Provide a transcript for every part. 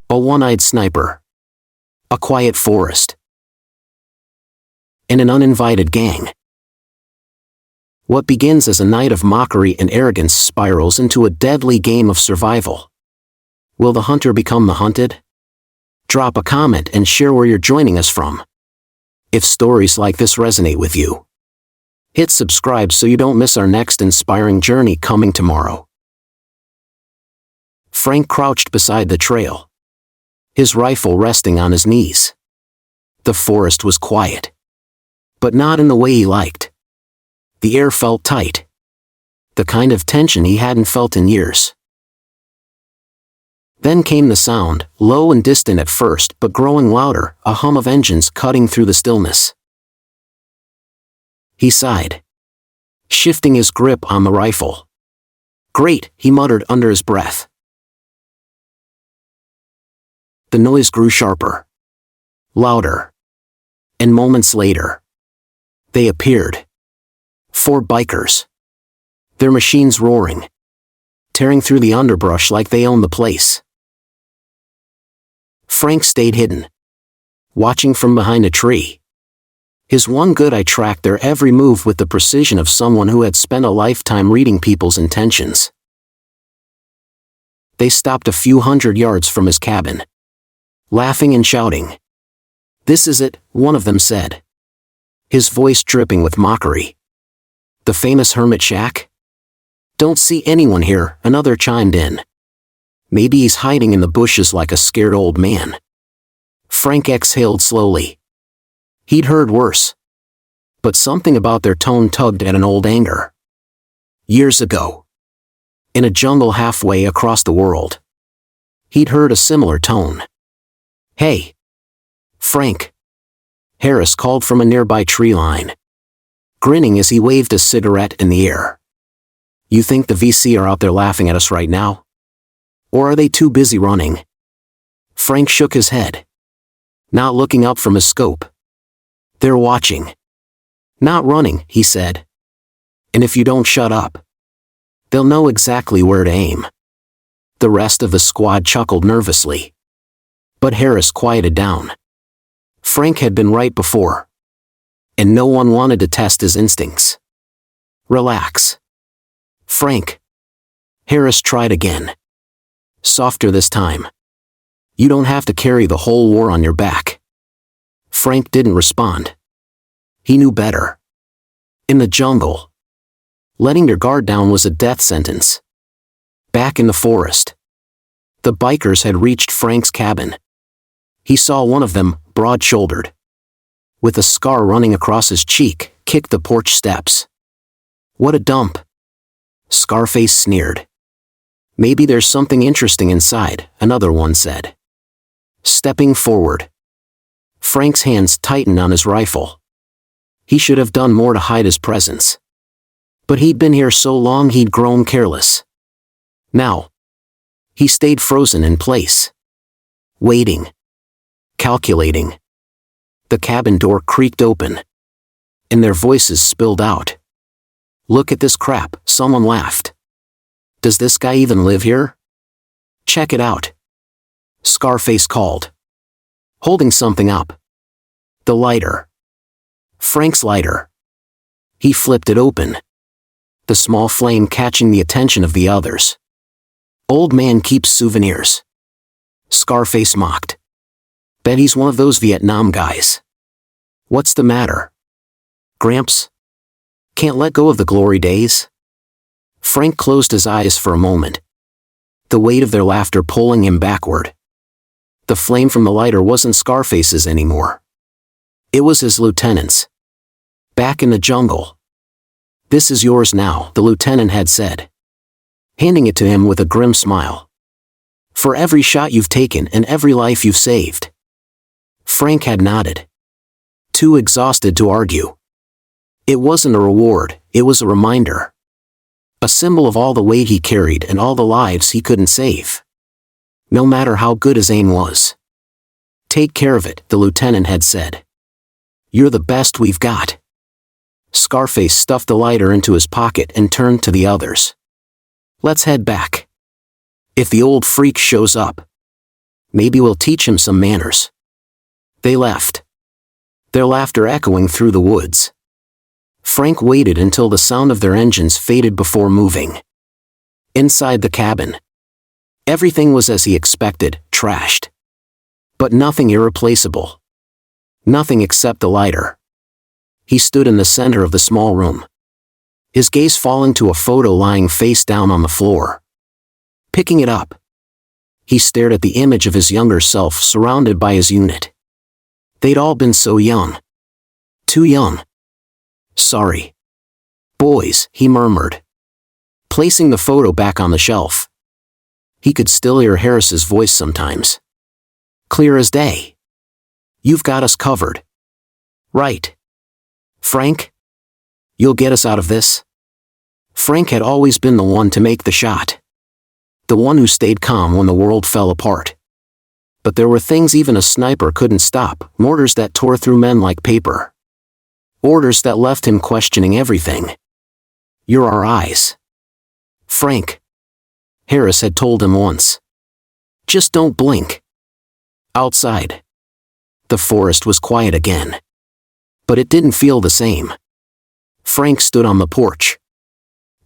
A one-eyed sniper. A quiet forest. And an uninvited gang. What begins as a night of mockery and arrogance spirals into a deadly game of survival. Will the hunter become the hunted? Drop a comment and share where you're joining us from. If stories like this resonate with you, hit subscribe so you don't miss our next inspiring journey coming tomorrow. Frank crouched beside the trail, his rifle resting on his knees. The forest was quiet, but not in the way he liked. The air felt tight, the kind of tension he hadn't felt in years. Then came the sound, low and distant at first but growing louder, a hum of engines cutting through the stillness. He sighed, shifting his grip on the rifle. "Great," he muttered under his breath. The noise grew sharper, louder, and moments later, they appeared. 4 bikers, their machines roaring, tearing through the underbrush like they owned the place. Frank stayed hidden, watching from behind a tree. His one good eye tracked their every move with the precision of someone who had spent a lifetime reading people's intentions. They stopped a few hundred yards from his cabin, laughing and shouting. "This is it," one of them said, his voice dripping with mockery. "The famous hermit shack?" "Don't see anyone here," another chimed in. "Maybe he's hiding in the bushes like a scared old man." Frank exhaled slowly. He'd heard worse, but something about their tone tugged at an old anger. Years ago, in a jungle halfway across the world, he'd heard a similar tone. "Hey, Frank," Harris called from a nearby tree line, grinning as he waved a cigarette in the air. "You think the VC are out there laughing at us right now? Or are they too busy running?" Frank shook his head, not looking up from his scope. "They're watching. Not running," he said. "And if you don't shut up, they'll know exactly where to aim." The rest of the squad chuckled nervously, but Harris quieted down. Frank had been right before, and no one wanted to test his instincts. "Relax, Frank." Harris tried again, softer this time. "You don't have to carry the whole war on your back." Frank didn't respond. He knew better. In the jungle, letting your guard down was a death sentence. Back in the forest, the bikers had reached Frank's cabin. He saw one of them, broad-shouldered, with a scar running across his cheek, kick the porch steps. "What a dump," Scarface sneered. "Maybe there's something interesting inside," another one said. Stepping forward, Frank's hands tightened on his rifle. He should have done more to hide his presence. But he'd been here so long he'd grown careless. Now, he stayed frozen in place, waiting, calculating. The cabin door creaked open, and their voices spilled out. "Look at this crap," someone laughed. "Does this guy even live here? Check it out," Scarface called, holding something up. The lighter. Frank's lighter. He flipped it open, the small flame catching the attention of the others. "Old man keeps souvenirs," Scarface mocked. "Bet he's one of those Vietnam guys." "What's the matter, Gramps? Can't let go of the glory days?" Frank closed his eyes for a moment, the weight of their laughter pulling him backward. The flame from the lighter wasn't Scarface's anymore. It was his lieutenant's, back in the jungle. "This is yours now," the lieutenant had said, handing it to him with a grim smile. "For every shot you've taken and every life you've saved." Frank had nodded, too exhausted to argue. It wasn't a reward, it was a reminder. A symbol of all the weight he carried and all the lives he couldn't save, no matter how good his aim was. "Take care of it," the lieutenant had said. "You're the best we've got." Scarface stuffed the lighter into his pocket and turned to the others. "Let's head back. If the old freak shows up, Maybe we'll teach him some manners." They left, their laughter echoing through the woods. Frank waited until the sound of their engines faded before moving. Inside the cabin, everything was as he expected, trashed. But nothing irreplaceable. Nothing except the lighter. He stood in the center of the small room, his gaze falling to a photo lying face down on the floor. Picking it up, he stared at the image of his younger self surrounded by his unit. They'd all been so young. Too young. "Sorry, boys," he murmured, placing the photo back on the shelf. He could still hear Harris's voice sometimes. Clear as day. "You've got us covered. Right, Frank? You'll get us out of this?" Frank had always been the one to make the shot. The one who stayed calm when the world fell apart. But there were things even a sniper couldn't stop, orders that tore through men like paper. Orders that left him questioning everything. "You're our eyes, Frank," Harris had told him once. "Just don't blink." Outside, the forest was quiet again. But it didn't feel the same. Frank stood on the porch,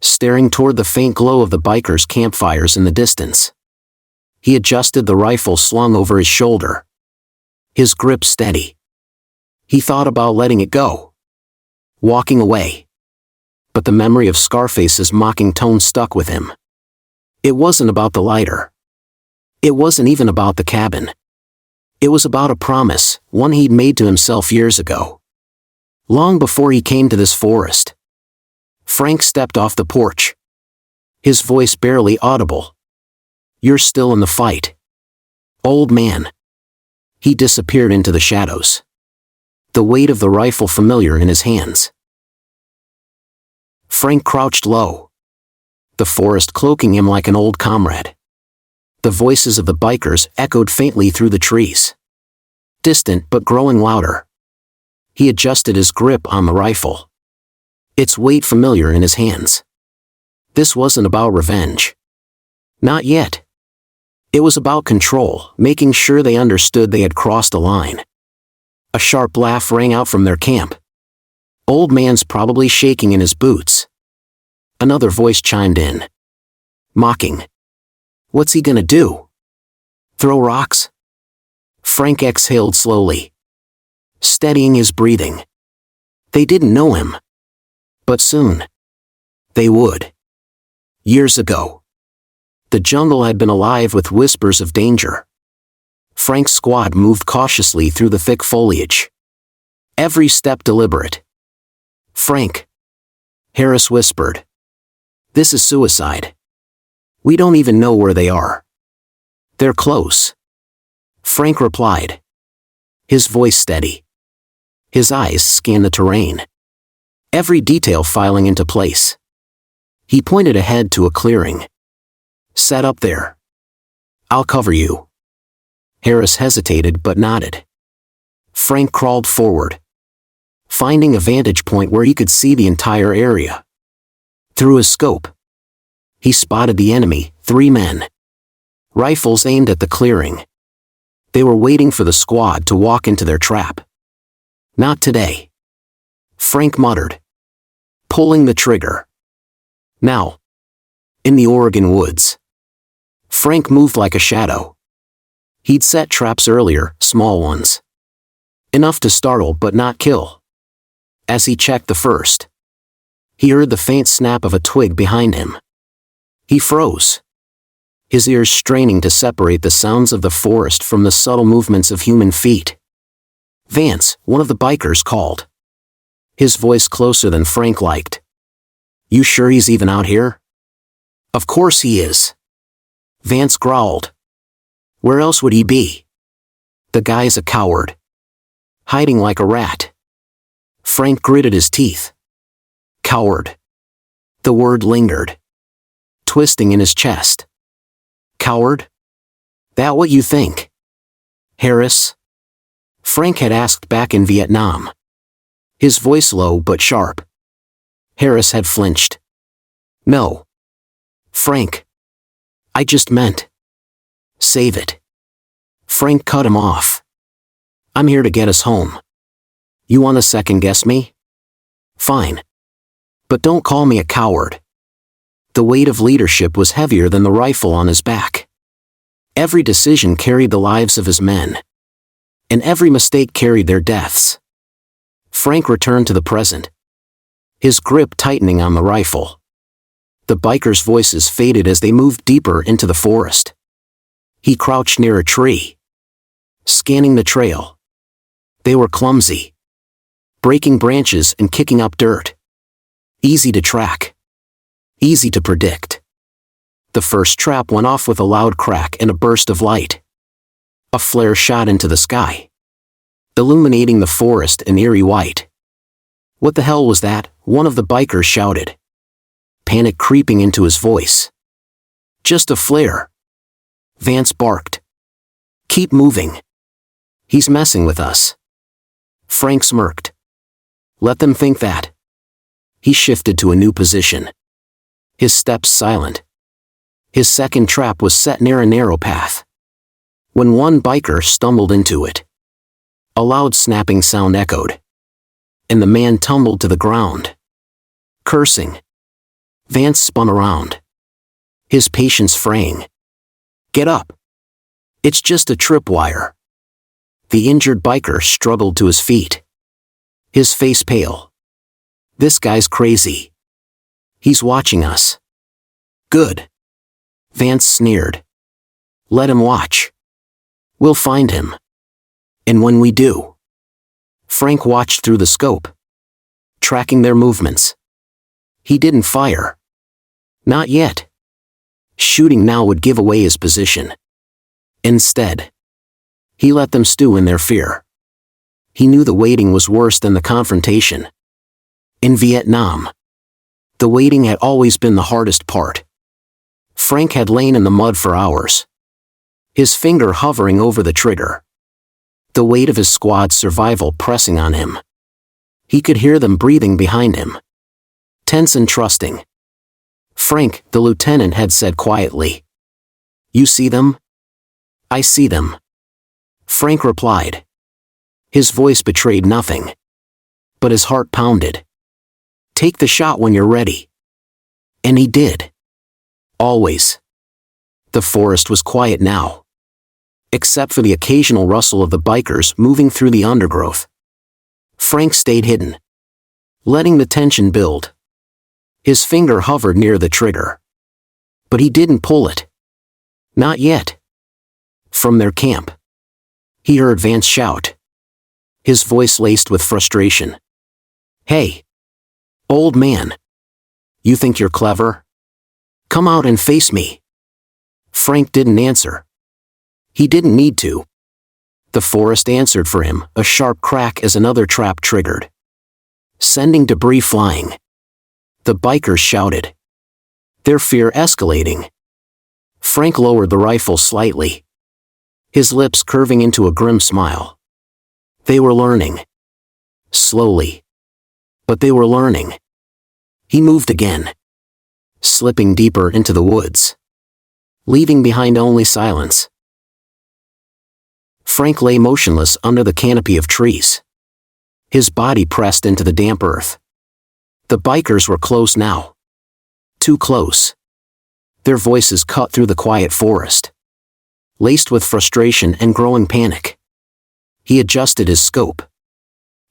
staring toward the faint glow of the bikers' campfires in the distance. He adjusted the rifle slung over his shoulder, his grip steady. He thought about letting it go, walking away. But the memory of Scarface's mocking tone stuck with him. It wasn't about the lighter. It wasn't even about the cabin. It was about a promise, one he'd made to himself years ago. Long before he came to this forest. Frank stepped off the porch, his voice barely audible. "You're still in the fight, old man." He disappeared into the shadows, the weight of the rifle familiar in his hands. Frank crouched low, the forest cloaking him like an old comrade. The voices of the bikers echoed faintly through the trees, distant but growing louder. He adjusted his grip on the rifle, its weight familiar in his hands. This wasn't about revenge. Not yet. It was about control, making sure they understood they had crossed a line. A sharp laugh rang out from their camp. Old man's probably shaking in his boots. Another voice chimed in, mocking. "What's he gonna do? Throw rocks?" Frank exhaled slowly, steadying his breathing. They didn't know him. But soon, they would. Years ago, the jungle had been alive with whispers of danger. Frank's squad moved cautiously through the thick foliage, every step deliberate. "Frank," Harris whispered, "this is suicide. We don't even know where they are." "They're close," Frank replied, his voice steady. His eyes scanned the terrain, every detail filing into place. He pointed ahead to a clearing. "Set up there. I'll cover you." Harris hesitated but nodded. Frank crawled forward, finding a vantage point where he could see the entire area. Through his scope, he spotted the enemy, 3 men, rifles aimed at the clearing. They were waiting for the squad to walk into their trap. "Not today," Frank muttered, pulling the trigger. Now, in the Oregon woods, Frank moved like a shadow. He'd set traps earlier, small ones, enough to startle but not kill. As he checked the first, he heard the faint snap of a twig behind him. He froze, his ears straining to separate the sounds of the forest from the subtle movements of human feet. "Vance," one of the bikers called, his voice closer than Frank liked. "You sure he's even out here?" "Of course he is," Vance growled. "Where else would he be? The guy's a coward, hiding like a rat." Frank gritted his teeth. Coward. The word lingered, twisting in his chest. "Coward? That what you think, Harris?" Frank had asked back in Vietnam, his voice low but sharp. Harris had flinched. "No, Frank. I just meant, save it." Frank cut him off. "I'm here to get us home. You want to second guess me? Fine. But don't call me a coward." The weight of leadership was heavier than the rifle on his back. Every decision carried the lives of his men. And every mistake carried their deaths. Frank returned to the present, his grip tightening on the rifle. The bikers' voices faded as they moved deeper into the forest. He crouched near a tree, scanning the trail. They were clumsy, breaking branches and kicking up dirt. Easy to track, easy to predict. The first trap went off with a loud crack and a burst of light. A flare shot into the sky, illuminating the forest in eerie white. "What the hell was that?" one of the bikers shouted, panic creeping into his voice. "Just a flare," Vance barked. "Keep moving. He's messing with us." Frank smirked. "Let them think that." He shifted to a new position, his steps silent. His second trap was set near a narrow path. When one biker stumbled into it, a loud snapping sound echoed, and the man tumbled to the ground, cursing. Vance spun around, his patience fraying. "Get up. It's just a tripwire." The injured biker struggled to his feet, his face pale. "This guy's crazy. He's watching us." "Good," Vance sneered. "Let him watch. We'll find him. And when we do..." Frank watched through the scope, tracking their movements. He didn't fire. Not yet. Shooting now would give away his position. Instead, he let them stew in their fear. He knew the waiting was worse than the confrontation. In Vietnam, the waiting had always been the hardest part. Frank had lain in the mud for hours, his finger hovering over the trigger, the weight of his squad's survival pressing on him. He could hear them breathing behind him, tense and trusting. "Frank," the lieutenant had said quietly. "You see them?" "I see them," Frank replied. His voice betrayed nothing, but his heart pounded. "Take the shot when you're ready." And he did. Always. The forest was quiet now, except for the occasional rustle of the bikers moving through the undergrowth. Frank stayed hidden, letting the tension build. His finger hovered near the trigger, but he didn't pull it. Not yet. From their camp, he heard Vance shout, his voice laced with frustration. "Hey, old man. You think you're clever? Come out and face me." Frank didn't answer. He didn't need to. The forest answered for him, a sharp crack as another trap triggered, sending debris flying. The bikers shouted, their fear escalating. Frank lowered the rifle slightly, his lips curving into a grim smile. They were learning. Slowly. But they were learning. He moved again, slipping deeper into the woods, leaving behind only silence. Frank lay motionless under the canopy of trees, his body pressed into the damp earth. The bikers were close now. Too close. Their voices cut through the quiet forest, laced with frustration and growing panic. He adjusted his scope,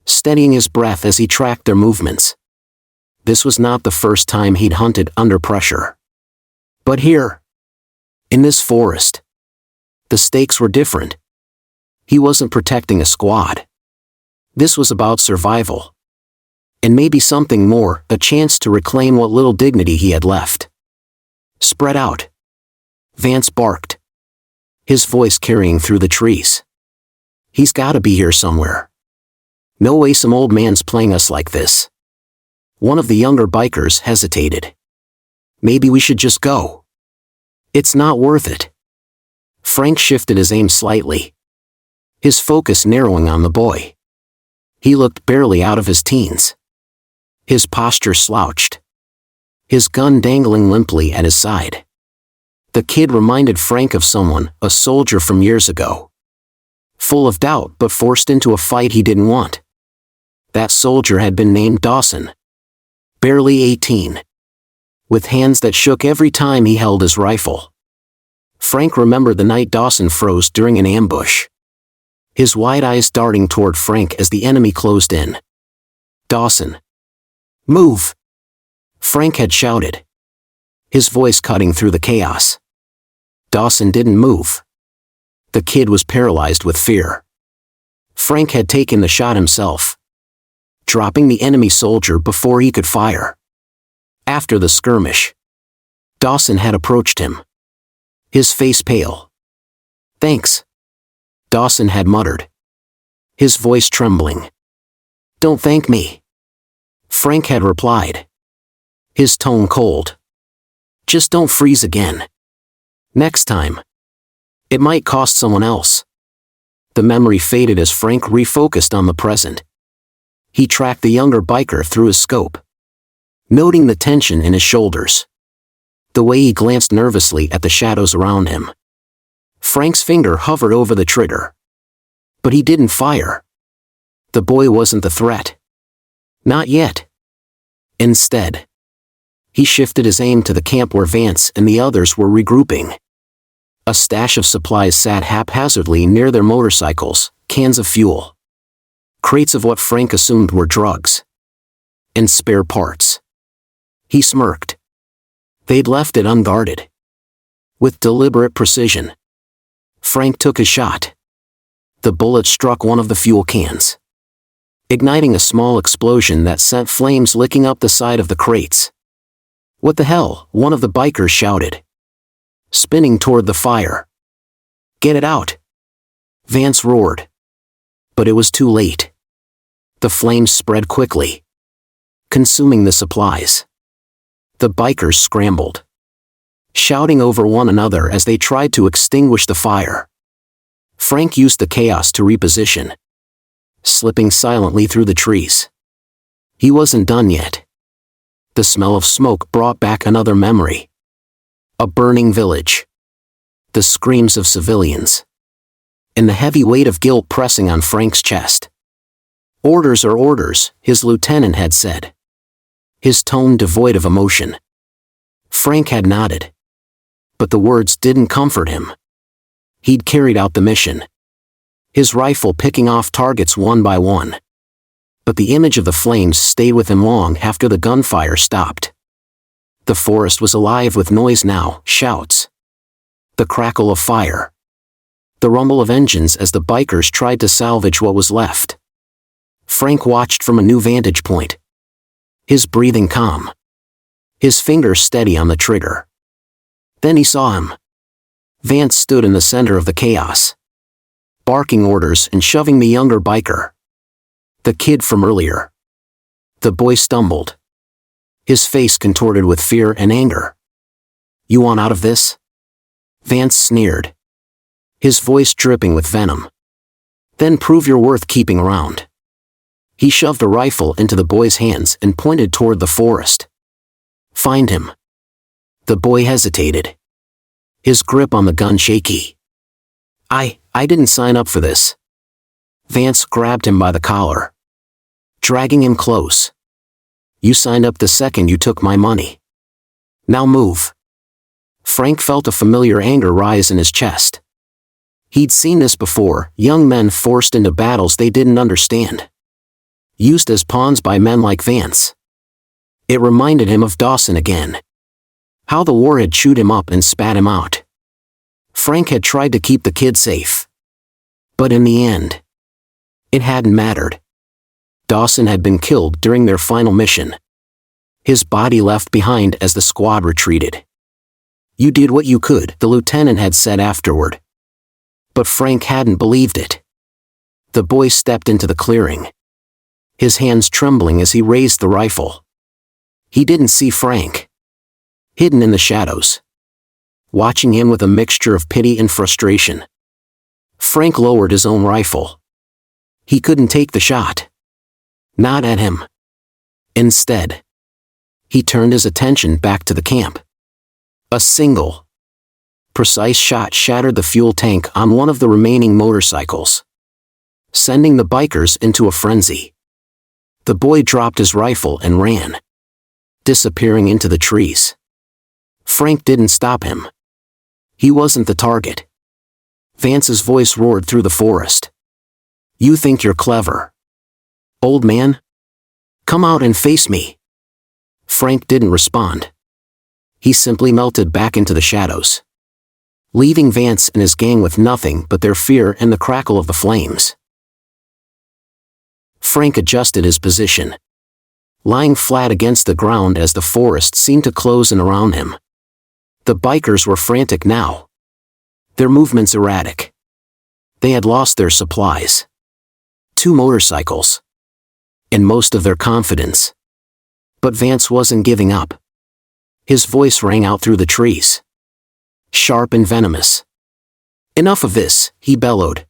steadying his breath as he tracked their movements. This was not the first time he'd hunted under pressure. But here, in this forest, the stakes were different. He wasn't protecting a squad. This was about survival. And maybe something more, a chance to reclaim what little dignity he had left. "Spread out," Vance barked, his voice carrying through the trees. "He's gotta be here somewhere. No way some old man's playing us like this." One of the younger bikers hesitated. "Maybe we should just go. It's not worth it." Frank shifted his aim slightly, his focus narrowing on the boy. He looked barely out of his teens. His posture slouched, his gun dangling limply at his side. The kid reminded Frank of someone, a soldier from years ago, full of doubt but forced into a fight he didn't want. That soldier had been named Dawson. Barely 18. With hands that shook every time he held his rifle. Frank remembered the night Dawson froze during an ambush. His wide eyes darting toward Frank as the enemy closed in. "Dawson! Move!" Frank had shouted, his voice cutting through the chaos. Dawson didn't move. The kid was paralyzed with fear. Frank had taken the shot himself, dropping the enemy soldier before he could fire. After the skirmish, Dawson had approached him, his face pale. "Thanks," Dawson had muttered, his voice trembling. "Don't thank me," Frank had replied, his tone cold. "Just don't freeze again. Next time. It might cost someone else." The memory faded as Frank refocused on the present. He tracked the younger biker through his scope, noting the tension in his shoulders, the way he glanced nervously at the shadows around him. Frank's finger hovered over the trigger, but he didn't fire. The boy wasn't the threat. Not yet. Instead, he shifted his aim to the camp where Vance and the others were regrouping. A stash of supplies sat haphazardly near their motorcycles, cans of fuel, crates of what Frank assumed were drugs, and spare parts. He smirked. They'd left it unguarded. With deliberate precision, Frank took a shot. The bullet struck one of the fuel cans, igniting a small explosion that sent flames licking up the side of the crates. "What the hell?" one of the bikers shouted, spinning toward the fire. "Get it out!" Vance roared. But it was too late. The flames spread quickly, consuming the supplies. The bikers scrambled, shouting over one another as they tried to extinguish the fire. Frank used the chaos to reposition, slipping silently through the trees. He wasn't done yet. The smell of smoke brought back another memory. A burning village. The screams of civilians. And the heavy weight of guilt pressing on Frank's chest. "Orders are orders," his lieutenant had said, his tone devoid of emotion. Frank had nodded. But the words didn't comfort him. He'd carried out the mission, his rifle picking off targets one by one. But the image of the flames stayed with him long after the gunfire stopped. The forest was alive with noise now, shouts, the crackle of fire, the rumble of engines as the bikers tried to salvage what was left. Frank watched from a new vantage point, his breathing calm, his fingers steady on the trigger. Then he saw him. Vance stood in the center of the chaos, barking orders and shoving the younger biker, the kid from earlier. The boy stumbled, his face contorted with fear and anger. "You want out of this?" Vance sneered, his voice dripping with venom. "Then prove you're worth keeping around." He shoved a rifle into the boy's hands and pointed toward the forest. "Find him." The boy hesitated, his grip on the gun shaky. I didn't sign up for this." Vance grabbed him by the collar, dragging him close. "You signed up the second you took my money. Now move." Frank felt a familiar anger rise in his chest. He'd seen this before, young men forced into battles they didn't understand, used as pawns by men like Vance. It reminded him of Dawson again. How the war had chewed him up and spat him out. Frank had tried to keep the kid safe. But in the end, it hadn't mattered. Dawson had been killed during their final mission, his body left behind as the squad retreated. "You did what you could," the lieutenant had said afterward. But Frank hadn't believed it. The boy stepped into the clearing, his hands trembling as he raised the rifle. He didn't see Frank, hidden in the shadows, watching him with a mixture of pity and frustration. Frank lowered his own rifle. He couldn't take the shot. Not at him. Instead, he turned his attention back to the camp. A single, precise shot shattered the fuel tank on one of the remaining motorcycles, sending the bikers into a frenzy. The boy dropped his rifle and ran, disappearing into the trees. Frank didn't stop him. He wasn't the target. Vance's voice roared through the forest. "You think you're clever, old man? Come out and face me." Frank didn't respond. He simply melted back into the shadows, leaving Vance and his gang with nothing but their fear and the crackle of the flames. Frank adjusted his position, lying flat against the ground as the forest seemed to close in around him. The bikers were frantic now, their movements erratic. They had lost their supplies, 2 motorcycles, and most of their confidence. But Vance wasn't giving up. His voice rang out through the trees, sharp and venomous. "Enough of this," he bellowed.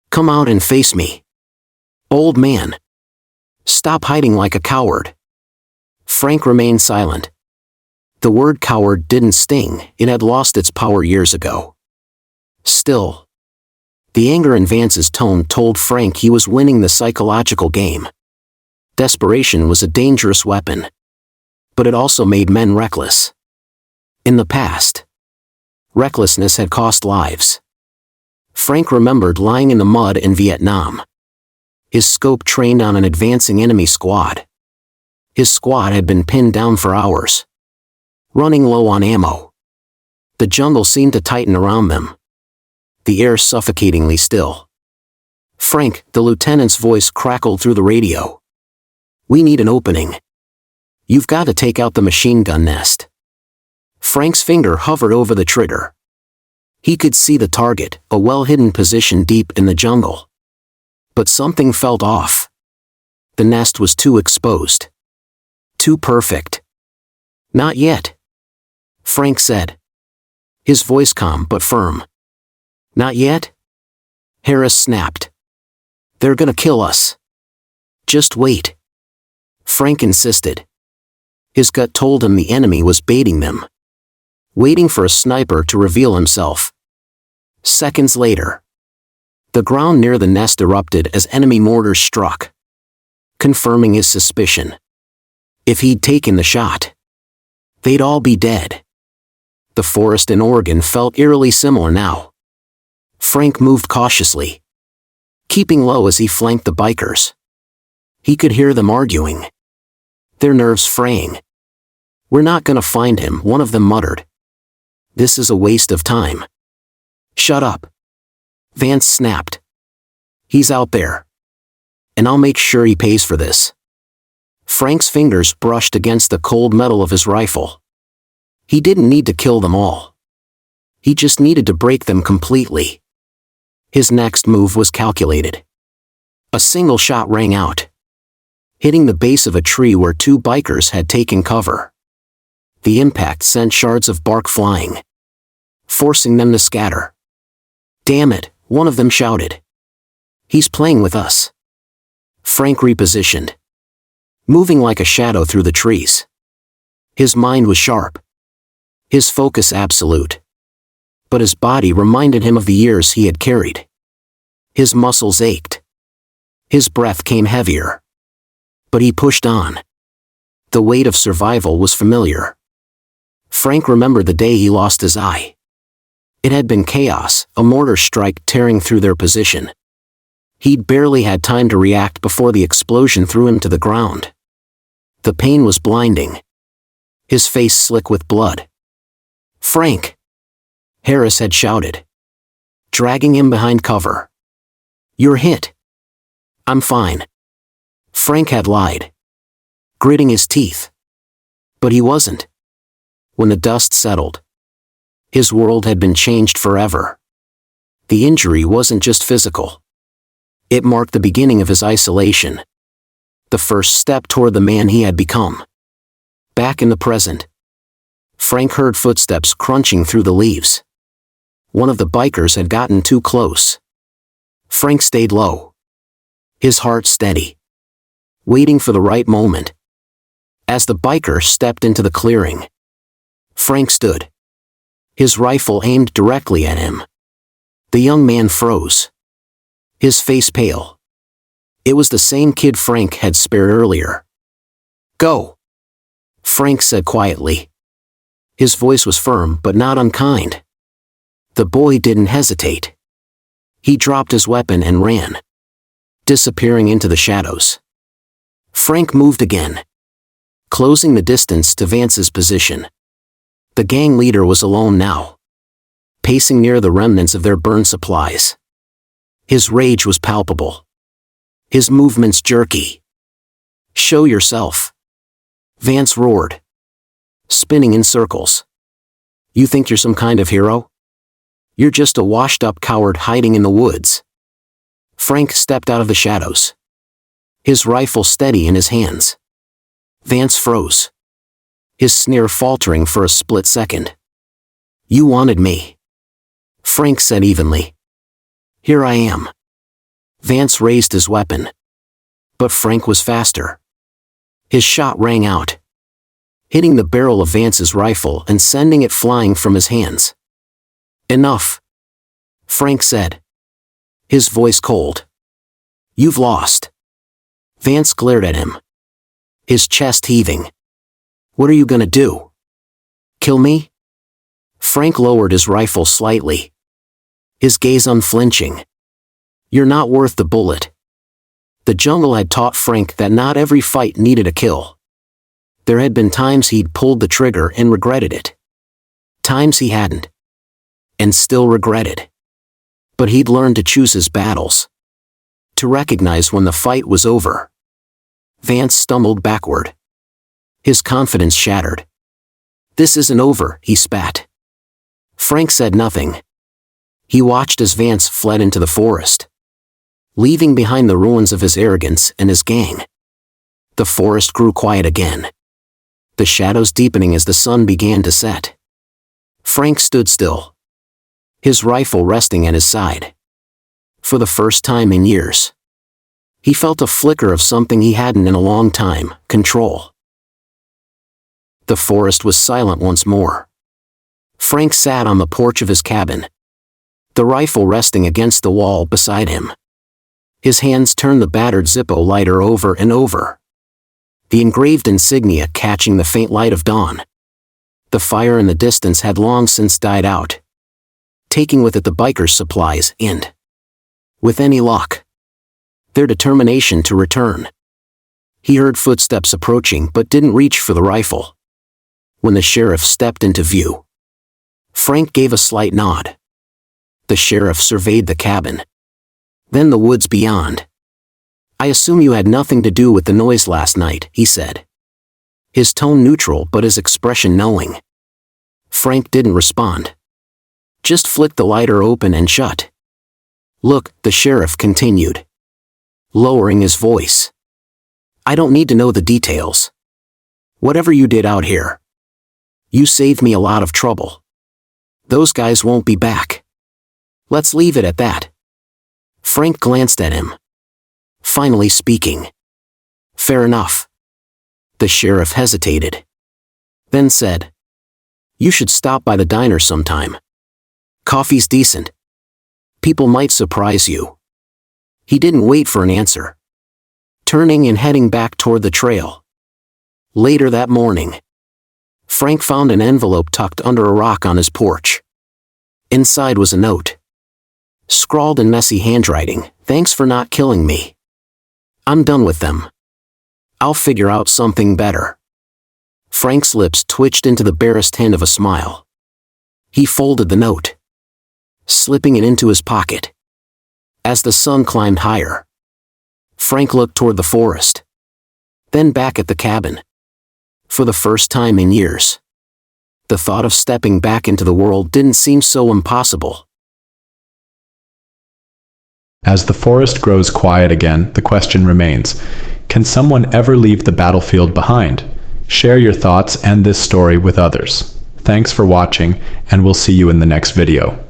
"Come out and face me, old man. Stop hiding like a coward." Frank remained silent. The word coward didn't sting, it had lost its power years ago. Still, the anger in Vance's tone told Frank he was winning the psychological game. Desperation was a dangerous weapon, but it also made men reckless. In the past, recklessness had cost lives. Frank remembered lying in the mud in Vietnam, his scope trained on an advancing enemy squad. His squad had been pinned down for hours, running low on ammo. The jungle seemed to tighten around them, the air suffocatingly still. "Frank," the lieutenant's voice crackled through the radio. "We need an opening. You've got to take out the machine gun nest." Frank's finger hovered over the trigger. He could see the target, a well-hidden position deep in the jungle. But something felt off. The nest was too exposed, too perfect. "Not yet," Frank said, his voice calm but firm. "Not yet?" Harris snapped. "They're gonna kill us. Just wait." Frank insisted. His gut told him the enemy was baiting them, waiting for a sniper to reveal himself. Seconds later, the ground near the nest erupted as enemy mortars struck, confirming his suspicion. If he'd taken the shot, they'd all be dead. The forest in Oregon felt eerily similar now. Frank moved cautiously, keeping low as he flanked the bikers. He could hear them arguing, their nerves fraying. "We're not gonna find him," one of them muttered. "This is a waste of time." "Shut up," Vance snapped. "He's out there, and I'll make sure he pays for this." Frank's fingers brushed against the cold metal of his rifle. He didn't need to kill them all. He just needed to break them completely. His next move was calculated. A single shot rang out, hitting the base of a tree where 2 bikers had taken cover. The impact sent shards of bark flying, forcing them to scatter. "Damn it," one of them shouted. "He's playing with us." Frank repositioned, moving like a shadow through the trees. His mind was sharp, his focus absolute. But his body reminded him of the years he had carried. His muscles ached. His breath came heavier. But he pushed on. The weight of survival was familiar. Frank remembered the day he lost his eye. It had been chaos, a mortar strike tearing through their position. He'd barely had time to react before the explosion threw him to the ground. The pain was blinding, his face slick with blood. "Frank!" Harris had shouted, dragging him behind cover. "You're hit." "I'm fine." Frank had lied, gritting his teeth. But he wasn't. When the dust settled, his world had been changed forever. The injury wasn't just physical. It marked the beginning of his isolation, the first step toward the man he had become. Back in the present, Frank heard footsteps crunching through the leaves. One of the bikers had gotten too close. Frank stayed low, his heart steady, waiting for the right moment. As the biker stepped into the clearing, Frank stood, his rifle aimed directly at him. The young man froze. his face pale. It was the same kid Frank had spared earlier. "Go," Frank said quietly. His voice was firm but not unkind. The boy didn't hesitate. He dropped his weapon and ran, disappearing into the shadows. Frank moved again, closing the distance to Vance's position. The gang leader was alone now, pacing near the remnants of their burned supplies. His rage was palpable, his movements jerky. "Show yourself," Vance roared, spinning in circles. "You think you're some kind of hero? You're just a washed-up coward hiding in the woods." Frank stepped out of the shadows, his rifle steady in his hands. Vance froze, his sneer faltering for a split second. "You wanted me," Frank said evenly. "Here I am." Vance raised his weapon, but Frank was faster. His shot rang out, hitting the barrel of Vance's rifle and sending it flying from his hands. "Enough," Frank said, his voice cold. "You've lost." Vance glared at him, his chest heaving. "What are you gonna do? Kill me?" Frank lowered his rifle slightly, his gaze unflinching. "You're not worth the bullet." The jungle had taught Frank that not every fight needed a kill. There had been times he'd pulled the trigger and regretted it. Times he hadn't, and still regretted. But he'd learned to choose his battles, to recognize when the fight was over. Vance stumbled backward, his confidence shattered. "This isn't over," he spat. Frank said nothing. He watched as Vance fled into the forest, leaving behind the ruins of his arrogance and his gang. The forest grew quiet again, the shadows deepening as the sun began to set. Frank stood still, his rifle resting at his side. For the first time in years, he felt a flicker of something he hadn't in a long time: control. The forest was silent once more. Frank sat on the porch of his cabin, the rifle resting against the wall beside him. His hands turned the battered Zippo lighter over and over, the engraved insignia catching the faint light of dawn. The fire in the distance had long since died out, taking with it the bikers' supplies and, with any luck, their determination to return. He heard footsteps approaching but didn't reach for the rifle. When the sheriff stepped into view, Frank gave a slight nod. The sheriff surveyed the cabin, then the woods beyond. "I assume you had nothing to do with the noise last night," he said, his tone neutral but his expression knowing. Frank didn't respond, just flicked the lighter open and shut. "Look," the sheriff continued, lowering his voice, "I don't need to know the details. Whatever you did out here, you saved me a lot of trouble. Those guys won't be back. Let's leave it at that." Frank glanced at him, finally speaking. "Fair enough." The sheriff hesitated, then said, "You should stop by the diner sometime. Coffee's decent. People might surprise you." He didn't wait for an answer, turning and heading back toward the trail. Later that morning, Frank found an envelope tucked under a rock on his porch. Inside was a note, scrawled in messy handwriting: "Thanks for not killing me. I'm done with them. I'll figure out something better." Frank's lips twitched into the barest hint of a smile. He folded the note, slipping it into his pocket. As the sun climbed higher, Frank looked toward the forest, then back at the cabin. For the first time in years, the thought of stepping back into the world didn't seem so impossible. As the forest grows quiet again, the question remains: can someone ever leave the battlefield behind? Share your thoughts and this story with others. Thanks for watching, and we'll see you in the next video.